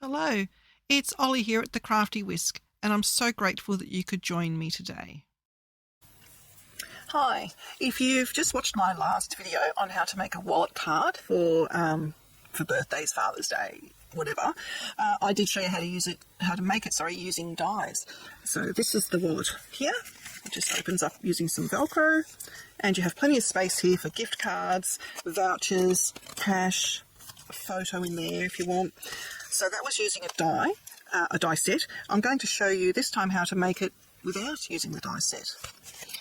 Hello, it's Ollie here at the Crafty Whisk, and I'm so grateful that you could join me today. Hi, if you've just watched my last video on how to make a wallet card for birthdays, Father's Day, whatever, I did show you how to make it using dies. So this is the wallet here. It just opens up using some Velcro, and you have plenty of space here for gift cards, vouchers, cash, a photo in there if you want. So that was using a die set. I'm going to show you this time how to make it without using the die set.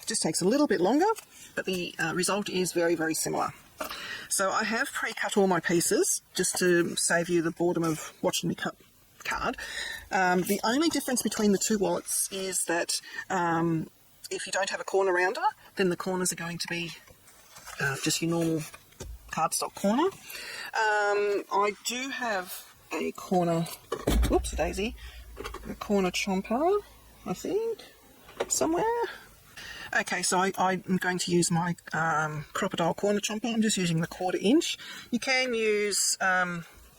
It just takes a little bit longer, but the result is very, very similar. So I have pre-cut all my pieces just to save you the boredom of watching me cut card. The only difference between the two wallets is that if you don't have a corner rounder, then the corners are going to be just your normal cardstock corner. I do have a corner, whoops daisy, a corner chomper, I think, somewhere. Okay, so I'm going to use my crocodile corner chomper. I'm just using the 1/4 inch. You can use,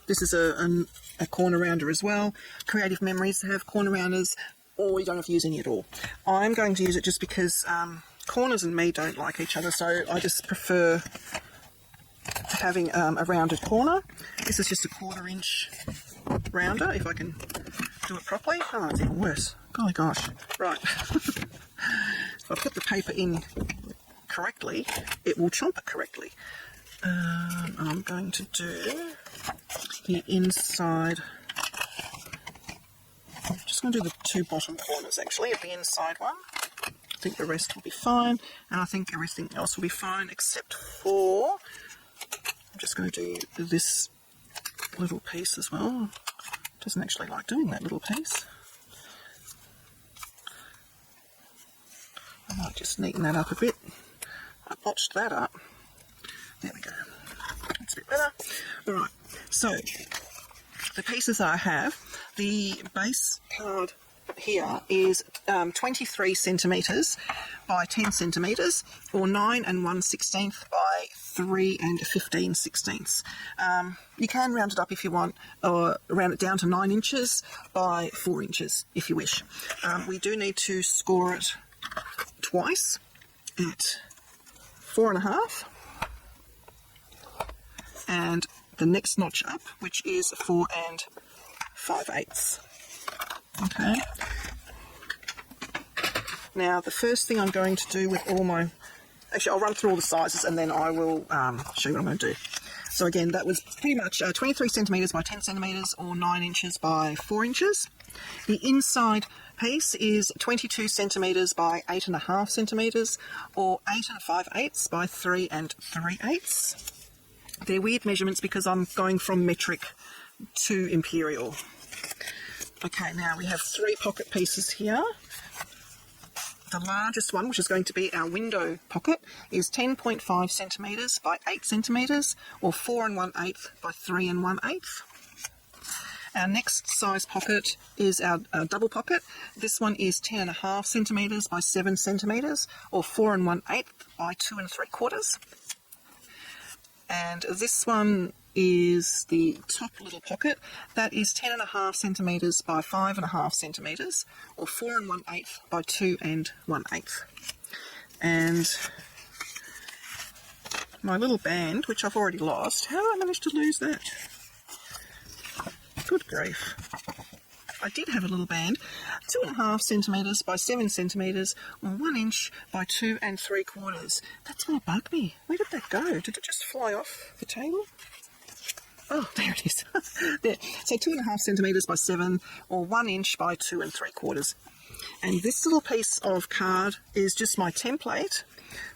this is a corner rounder as well. Creative Memories have corner rounders, or you don't have to use any at all. I'm going to use it just because corners and me don't like each other, so I just prefer having a rounded corner. This is just a 1/4 inch rounder, if I can do it properly. Oh, it's even worse. Golly gosh. Right. If I put the paper in correctly, it will chomp it correctly. I'm going to do the inside. I'm just going to do the two bottom corners actually of the inside one. I think the rest will be fine, and I think everything else will be fine except for, I'm just going to do this little piece as well. Doesn't actually like doing that little piece. I might just neaten that up a bit. I botched that up. There we go. That's a bit better. Alright, so the pieces I have, the base card here is 23 centimetres by 10 centimetres, or 9 1/16 by 3 15/16. You can round it up if you want, or round it down to 9 inches by 4 inches if you wish. We do need to score it twice at 4.5, and the next notch up, which is 4 5/8. Okay. Now the first thing I'm going to do with all my, actually I'll run through all the sizes and then I will show you what I'm going to do. So again, that was pretty much 23 centimetres by 10 centimetres, or 9 inches by 4 inches. The inside piece is 22 centimetres by 8.5 centimetres, or 8 5/8 by 3 3/8. They're weird measurements because I'm going from metric to imperial. Okay, now we have 3 pocket pieces here. The largest one, which is going to be our window pocket, is 10.5 centimetres by 8 centimetres, or 4 1/8 by 3 1/8. Our next size pocket is our double pocket. This one is 10.5 centimetres by 7 centimetres, or 4 1/8 by 2 3/4. And this one is the top little pocket. That is 10.5 centimetres by 5.5 centimetres, or 4 1/8 by 2 1/8. And my little band, which I've already lost. How did I manage to lose that? Good grief. I did have a little band, 2.5 centimetres by 7 centimetres, or 1 inch by 2 3/4. That's going to bug me. Where did that go? Did it just fly off the table? Oh, there it is. There. So 2.5 centimetres by 7, or 1 inch by 2 3/4. And this little piece of card is just my template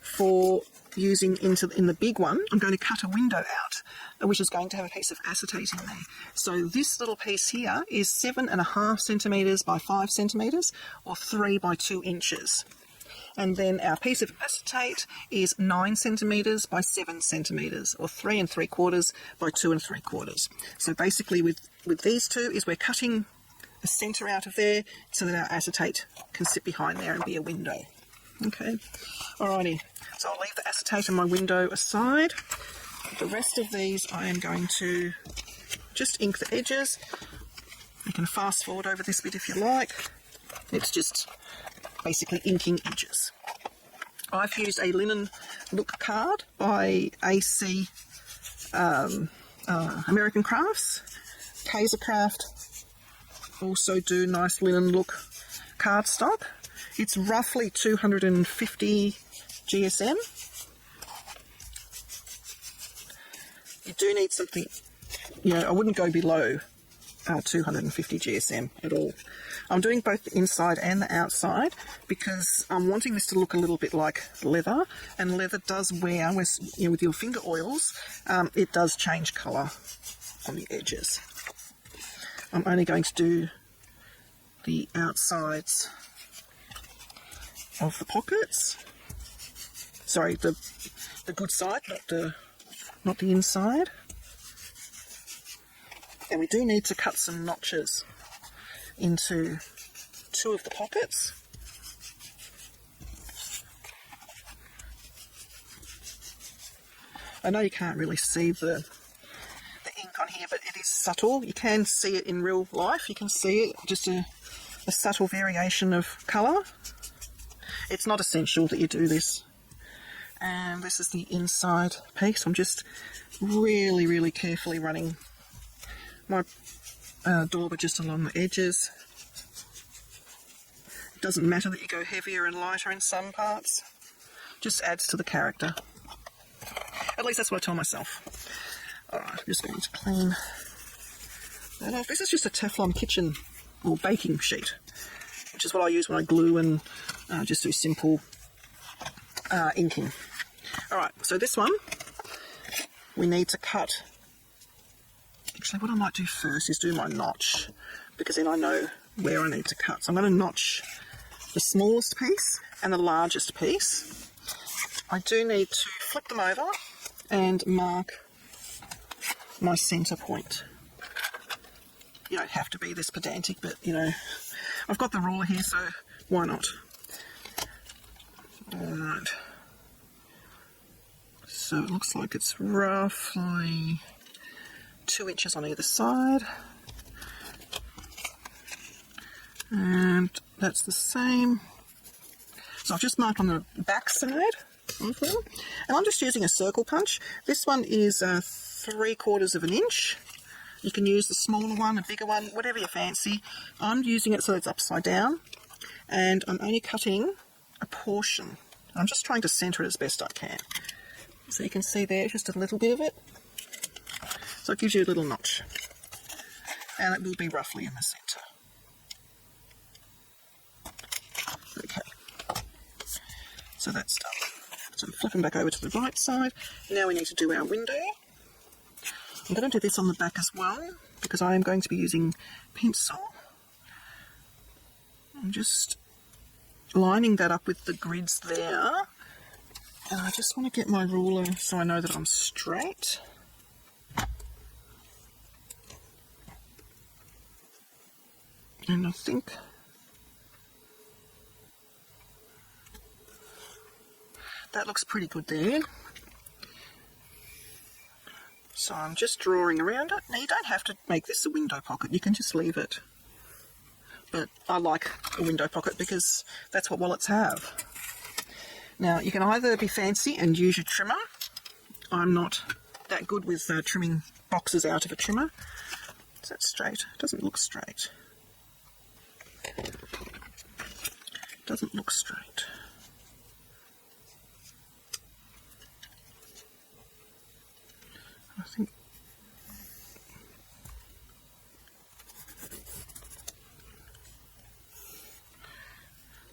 for using in the big one. I'm going to cut a window out, which is going to have a piece of acetate in there. So this little piece here is 7.5 centimetres by 5 centimetres, or 3 by 2 inches. And then our piece of acetate is 9 centimetres by 7 centimetres, or 3 3/4 by 2 3/4. So basically with these two is we're cutting the centre out of there so that our acetate can sit behind there and be a window. Okay, alrighty, so I'll leave the acetate and my window aside. The rest of these I am going to just ink the edges. You can fast forward over this bit if you like. It's just basically inking edges. I've used a linen look card by AC American Crafts. Kaiser Craft also do nice linen look cardstock. It's roughly 250 GSM. You do need something, I wouldn't go below 250 GSM at all. I'm doing both the inside and the outside because I'm wanting this to look a little bit like leather, and leather does wear, with your finger oils, it does change colour on the edges. I'm only going to do the outsides of the pockets. Sorry, the good side, not the inside. And we do need to cut some notches into two of the pockets. I know you can't really see the ink on here, but it is subtle. You can see it in real life. You can see it, just a subtle variation of colour. It's not essential that you do this. And this is the inside piece. I'm just really, really carefully running my dauber just along the edges. It doesn't matter that you go heavier and lighter in some parts. Just adds to the character. At least that's what I tell myself. Alright, I'm just going to clean that off. This is just a Teflon kitchen or baking sheet, which is what I use when I glue and just do simple inking. Alright, so this one we need to cut. Actually, what I might do first is do my notch, because then I know where I need to cut. So I'm going to notch the smallest piece and the largest piece. I do need to flip them over and mark my centre point. You don't have to be this pedantic, but I've got the ruler here, so why not? Alright. So it looks like it's roughly 2 inches on either side. And that's the same. So I've just marked on the back side of them. And I'm just using a circle punch. This one is 3/4 of an inch. You can use the smaller one, a bigger one, whatever you fancy. I'm using it so it's upside down. And I'm only cutting a portion. I'm just trying to centre it as best I can. So you can see there just a little bit of it. So it gives you a little notch. And it will be roughly in the centre. Okay. So that's done. So I'm flipping back over to the right side. Now we need to do our window. I'm going to do this on the back as well, because I am going to be using pencil. I'm just lining that up with the grids there. And I just want to get my ruler so I know that I'm straight. And I think that looks pretty good there. So I'm just drawing around it. Now you don't have to make this a window pocket, you can just leave it. But I like a window pocket because that's what wallets have. Now you can either be fancy and use your trimmer. I'm not that good with trimming boxes out of a trimmer. Is that straight? It doesn't look straight. Doesn't look straight.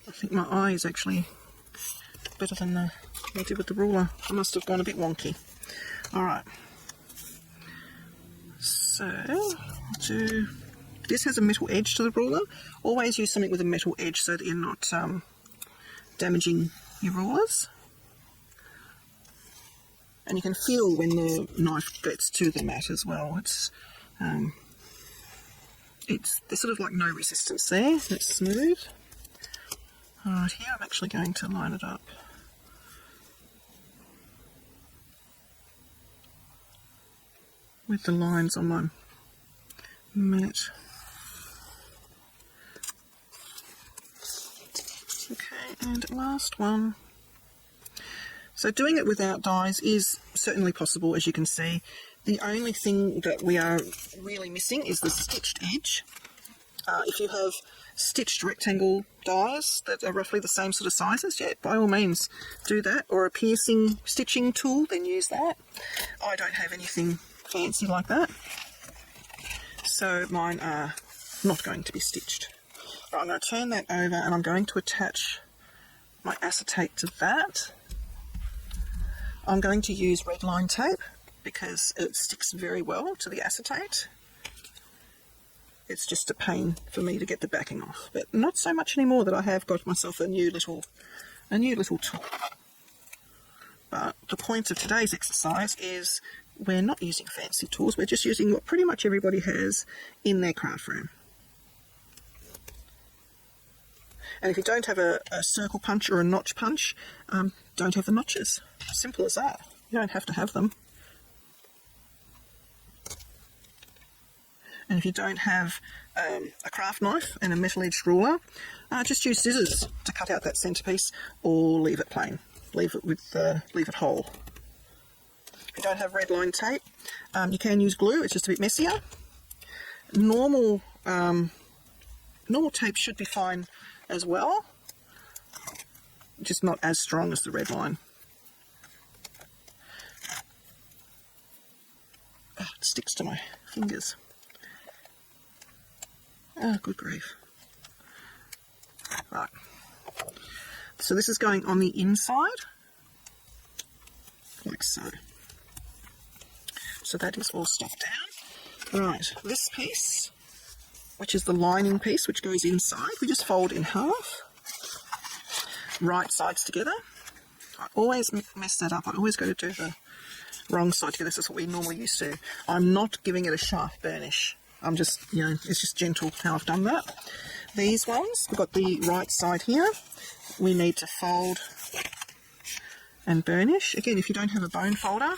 I think my eye is actually better than I did with the ruler. I must have gone a bit wonky. Alright. So, this has a metal edge to the ruler. Always use something with a metal edge so that you're not damaging your rulers. And you can feel when the knife gets to the mat as well. There's sort of like no resistance there. It's smooth. Alright, here I'm actually going to line it up. With the lines on my mat. And last one. So doing it without dies is certainly possible, as you can see. The only thing that we are really missing is the stitched edge. If you have stitched rectangle dies that are roughly the same sort of sizes, yeah, by all means do that, or a piercing stitching tool, then use that. I don't have anything fancy like that, so mine are not going to be stitched. Right, I'm going to turn that over and I'm going to attach my acetate to that. I'm going to use red line tape because it sticks very well to the acetate. It's just a pain for me to get the backing off, but not so much anymore that I have got myself a new little tool. But the point of today's exercise is we're not using fancy tools, we're just using what pretty much everybody has in their craft room. And if you don't have a circle punch or a notch punch, don't have the notches. Simple as that. You don't have to have them. And if you don't have a craft knife and a metal-edged ruler, just use scissors to cut out that centerpiece, or leave it plain. Leave it whole. If you don't have red line tape, you can use glue. It's just a bit messier. Normal tape should be fine as well, just not as strong as the red line. Oh, it sticks to my fingers. Oh, good grief. Right. So this is going on the inside, like so. So that is all stuck down. Right, this piece, which is the lining piece, which goes inside, we just fold in half, right sides together. I always mess that up. I always go to do the wrong side together. This is what we normally used to. I'm not giving it a sharp burnish. I'm just, it's just gentle how I've done that. These ones, we've got the right side here. We need to fold and burnish. Again, if you don't have a bone folder,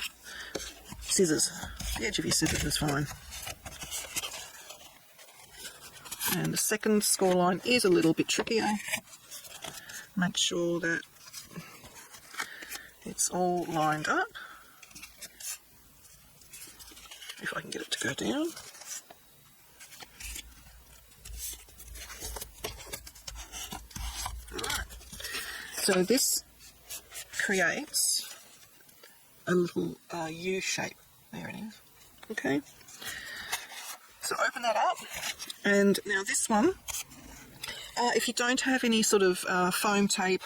scissors. The edge of your scissors is fine. And the second score line is a little bit trickier. Make sure that it's all lined up. If I can get it to go down. Alright. So this creates a little U shape. There it is. Okay. So open that up, and now this one, if you don't have any sort of foam tape,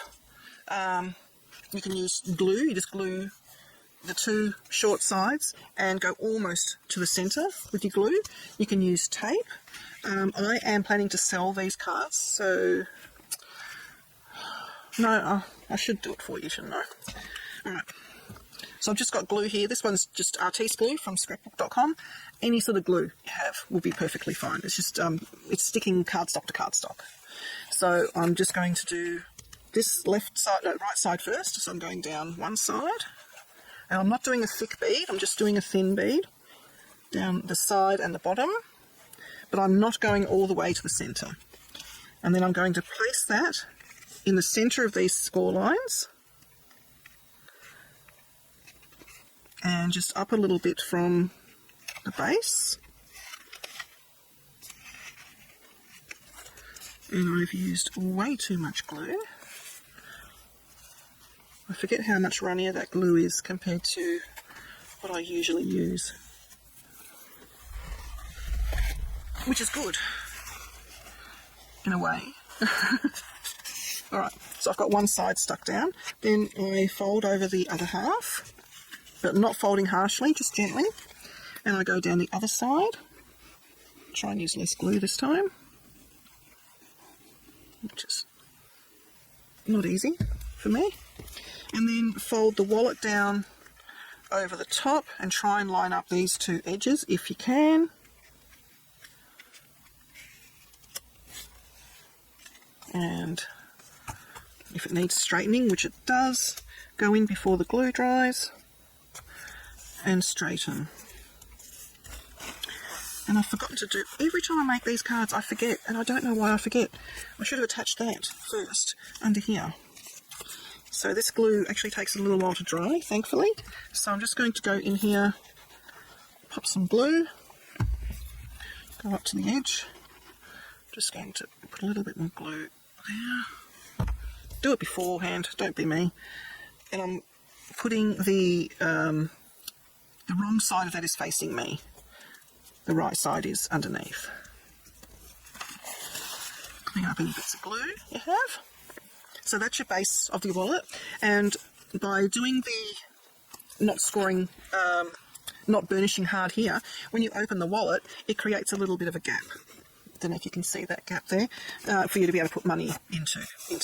you can use glue. You just glue the two short sides and go almost to the centre with your glue. You can use tape. I am planning to sell these cards, so no, I should do it for you, shouldn't I? Alright. So I've just got glue here. This one's just artiste glue from scrapbook.com. Any sort of glue you have will be perfectly fine. It's just, it's sticking cardstock to cardstock. So I'm just going to do this right side first. So I'm going down one side. And I'm not doing a thick bead, I'm just doing a thin bead down the side and the bottom. But I'm not going all the way to the centre. And then I'm going to place that in the centre of these score lines. And just up a little bit from the base. And I've used way too much glue. I forget how much runnier that glue is compared to what I usually use. Which is good, in a way. Alright, so I've got one side stuck down. Then I fold over the other half, but not folding harshly, just gently. And I go down the other side. Try and use less glue this time, which is not easy for me. And then fold the wallet down over the top and try and line up these two edges if you can. And if it needs straightening, which it does, go in before the glue dries and straighten. And I've forgotten to do, every time I make these cards I forget, and I don't know why I forget. I should have attached that first under here. So this glue actually takes a little while to dry, thankfully. So I'm just going to go in here, pop some glue, go up to the edge. Just going to put a little bit more glue there. Do it beforehand, don't be me. And I'm putting the wrong side of that is facing me. The right side is underneath. Clean up any bits of glue you have. So that's your base of your wallet. And by doing the not scoring, not burnishing hard here, when you open the wallet, it creates a little bit of a gap. Don't know if you can see that gap there, for you to be able to put money into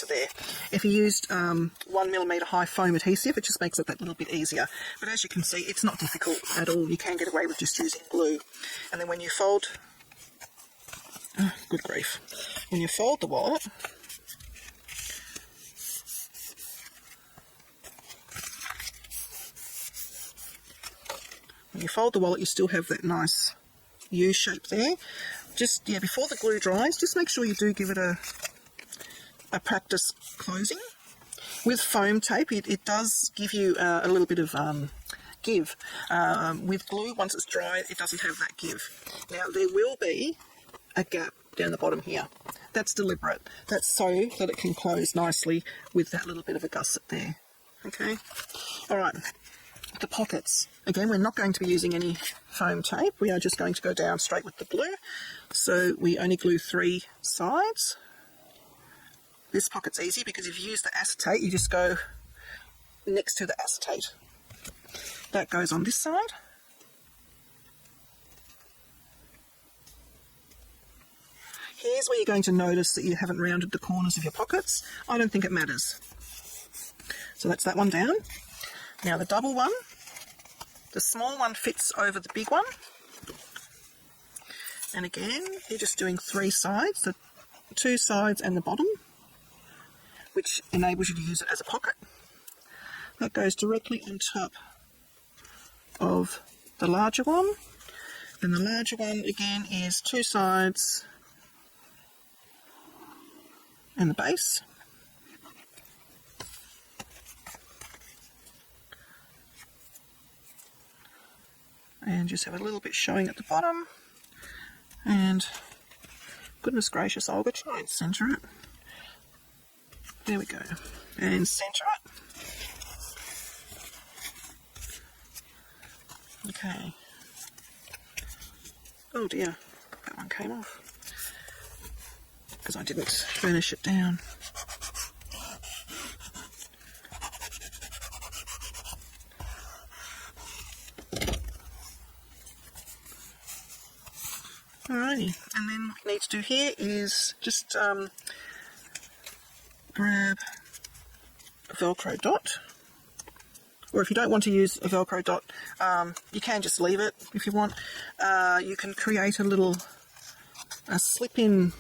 there. If you used 1mm high foam adhesive, it just makes it that little bit easier. But as you can see, it's not difficult at all. You can get away with just using glue. And then when you fold, oh, good grief, when you fold the wallet, you still have that nice U shape there. Just, yeah, before the glue dries, just make sure you do give it a practice closing. With foam tape, it does give you a little bit of give. With glue, once it's dry, it doesn't have that give. Now, there will be a gap down the bottom here. That's deliberate. That's so that it can close nicely with that little bit of a gusset there. Okay? All right. The pockets. Again, we're not going to be using any foam tape. We are just going to go down straight with the glue. So we only glue 3 sides. This pocket's easy because if you use the acetate, you just go next to the acetate. That goes on this side. Here's where you're going to notice that you haven't rounded the corners of your pockets. I don't think it matters. So that's that one down. Now the double one, the small one fits over the big one. And again, you're just doing 3 sides, the 2 sides and the bottom, which enables you to use it as a pocket. That goes directly on top of the larger one. And the larger one, again, is 2 sides and the base. And just have a little bit showing at the bottom. And goodness gracious, Olga, try and centre it. There we go. And centre it. Okay. Oh dear, that one came off because I didn't burnish it down. Alrighty, and then what we need to do here is just grab a Velcro dot, or if you don't want to use a Velcro dot, you can just leave it if you want. You can create a slip-in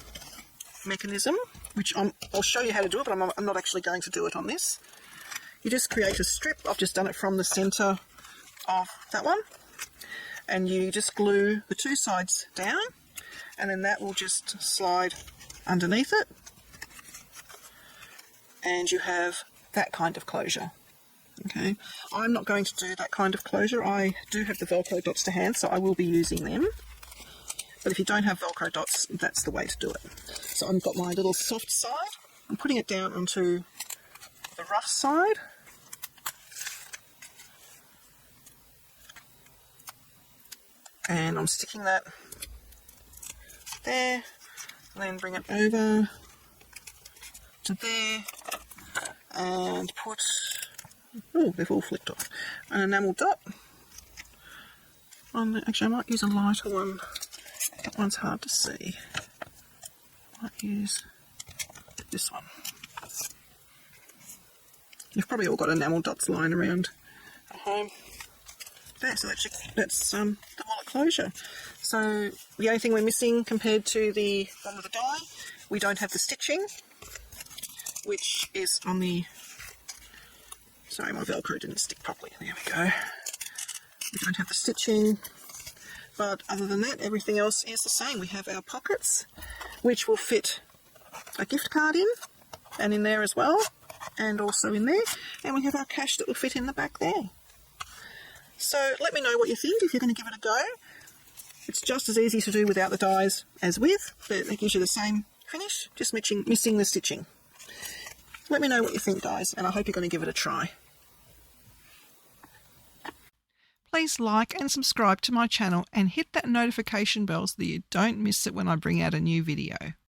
mechanism, which I'll show you how to do it, but I'm not actually going to do it on this. You just create a strip. I've just done it from the centre of that one. And you just glue the 2 sides down, and then that will just slide underneath it, and you have that kind of closure. Okay, I'm not going to do that kind of closure. I do have the Velcro dots to hand, so I will be using them. But if you don't have Velcro dots, that's the way to do it. So I've got my little soft side. I'm putting it down onto the rough side. And I'm sticking that there, and then bring it over to there, and put, oh, they've all flicked off, an enamel dot on the, actually I might use a lighter one, that one's hard to see, I might use this one. You've probably all got enamel dots lying around at home. There, so that's the wallet closure. So the only thing we're missing compared to the one with the die, we don't have the stitching, which is on the, sorry, my Velcro didn't stick properly. There we go. We don't have the stitching, but other than that, everything else is the same. We have our pockets, which will fit a gift card in, and in there as well. and also in there, and we have our cash that will fit in the back there. So let me know what you think if you're going to give it a go. It's just as easy to do without the dies as with, but it gives you the same finish, just missing the stitching. Let me know what you think, guys, and I hope you're going to give it a try. Please like and subscribe to my channel and hit that notification bell so that you don't miss it when I bring out a new video.